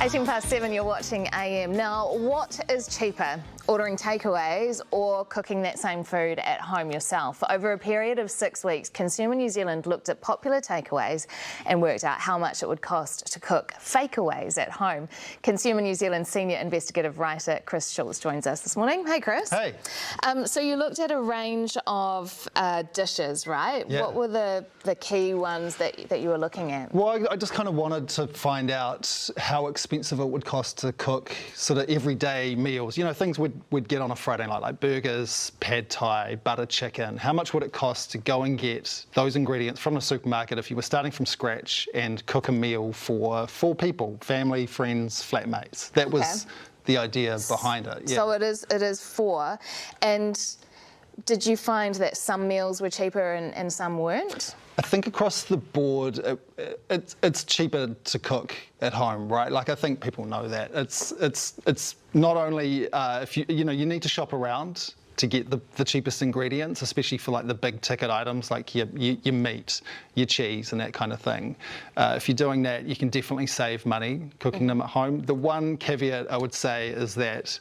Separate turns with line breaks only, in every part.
7, you're watching AM. Now, what is cheaper, ordering takeaways or cooking that same food at home yourself? Over a period of 6 weeks, Consumer New Zealand looked at popular takeaways and worked out how much it would cost to cook fakeaways at home. Consumer New Zealand senior investigative writer Chris Schultz joins us this morning. Hey, Chris.
Hey.
So you looked at a range of dishes, right?
Yeah.
What were the key ones that you were looking at?
Well, I just kind of wanted to find out how expensive it would cost to cook sort of everyday meals. You know, things we'd get on a Friday night, like burgers, pad thai, butter chicken. How much would it cost to go and get those ingredients from the supermarket if you were starting from scratch and cook a meal for 4 people, family, friends, flatmates? That was the idea behind it. Yeah.
So it is 4. And did you find that some meals were cheaper and some weren't?
I think across the board, it's cheaper to cook at home, right? Like, I think people know that. It's not only if you need to shop around to get the cheapest ingredients, especially for like the big ticket items like your meat, your cheese and that kind of thing. If you're doing that, you can definitely save money cooking them at home. The one caveat I would say is that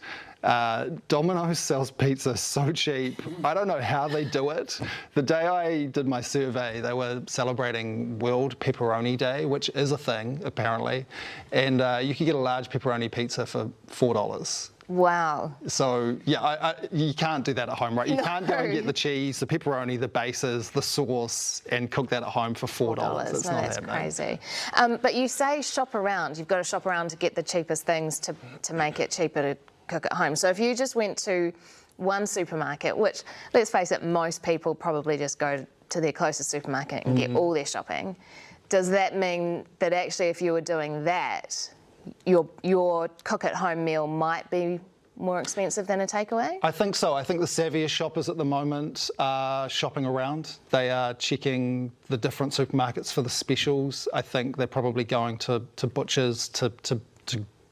Domino's sells pizza so cheap. I don't know how they do it. The day I did my survey, they were celebrating World Pepperoni Day, which is a thing, apparently. And you could get a large pepperoni pizza for $4.
Wow.
So, yeah, you can't do that at home, right? You can't go and get the cheese, the pepperoni, the bases, the sauce, and cook that at home for $4. It's not
that's
happening.
Crazy. But you say shop around. You've got to shop around to get the cheapest things to make it cheaper to cook at home. So if you just went to one supermarket, which, let's face it, most people probably just go to their closest supermarket and get all their shopping, does that mean that actually if you were doing that, your cook-at-home meal might be more expensive than a takeaway? I
think so. I think the savviest shoppers at the moment are shopping around. They are checking the different supermarkets for the specials. I think they're probably going to butchers, to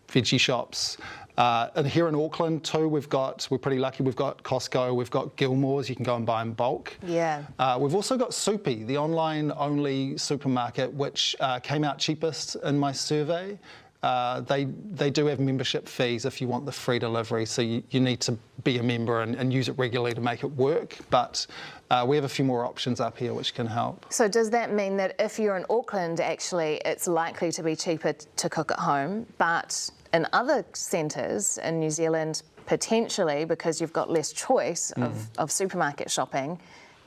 veggie shops. And here in Auckland too, we're pretty lucky. We've got Costco, we've got Gilmore's. You can go and buy in bulk.
Yeah.
We've also got Soupy, the online-only supermarket, which came out cheapest in my survey. They do have membership fees if you want the free delivery, so you need to be a member and use it regularly to make it work. But we have a few more options up here which can help. So
does that mean that if you're in Auckland, actually, it's likely to be cheaper to cook at home, but in other centres in New Zealand, potentially, because you've got less choice of supermarket shopping,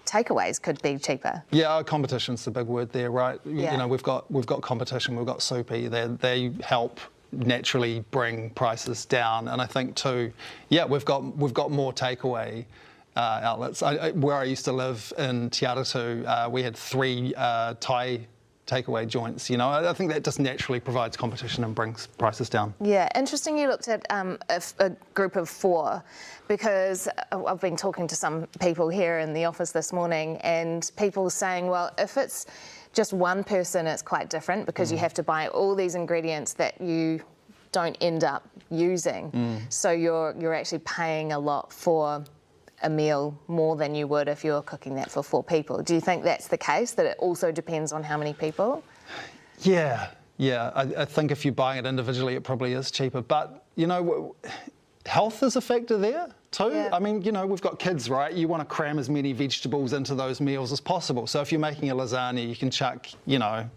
takeaways could be cheaper?
Yeah, competition's the big word there, right?
Yeah.
You know, we've got competition, we've got Soupy. They help naturally bring prices down, and I think too, yeah, we've got more takeaway outlets. Where I used to live in Te Aratu, we had 3 Thai takeaway joints. You know, I think that just naturally provides competition and brings prices down.
Yeah, interesting you looked at a group of 4, because I've been talking to some people here in the office this morning, and people saying, well, if it's just one person, it's quite different because you have to buy all these ingredients that you don't end up using. So you're actually paying a lot for a meal, more than you would if you were cooking that for 4 people. Do you think that's the case, that it also depends on how many people?
Yeah. I think if you're buying it individually, it probably is cheaper. But, you know, health is a factor there too.
Yeah.
I mean, you know, we've got kids, right? You want to cram as many vegetables into those meals as possible. So if you're making a lasagna, you can chuck, you know,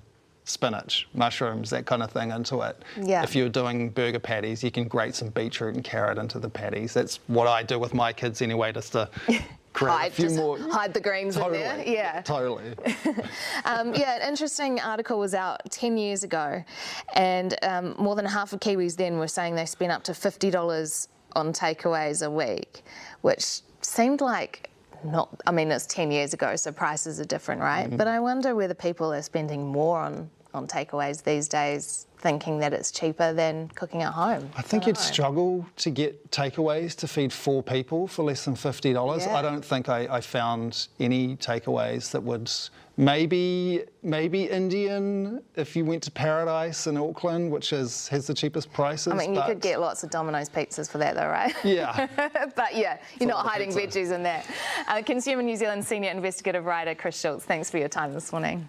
spinach, mushrooms, that kind of thing into it.
Yeah.
If you're doing burger patties, you can grate some beetroot and carrot into the patties. That's what I do with my kids anyway, just to create a few more.
Hide the greens in there. Yeah.
Totally.
Yeah, an interesting article was out 10 years ago, and more than half of Kiwis then were saying they spent up to $50 on takeaways a week, which seemed like I mean, it's 10 years ago, so prices are different, right? But I wonder whether people are spending more on takeaways these days, thinking that it's cheaper than cooking at home.
I think you'd struggle to get takeaways to feed 4 people for less than $50.
Yeah.
I don't think I found any takeaways that would. Maybe Indian, if you went to Paradise in Auckland, which has the cheapest prices.
I mean, you could get lots of Domino's pizzas for that though, right?
Yeah.
But yeah, you're not hiding veggies in that. Consumer New Zealand senior investigative writer Chris Schultz, thanks for your time this morning.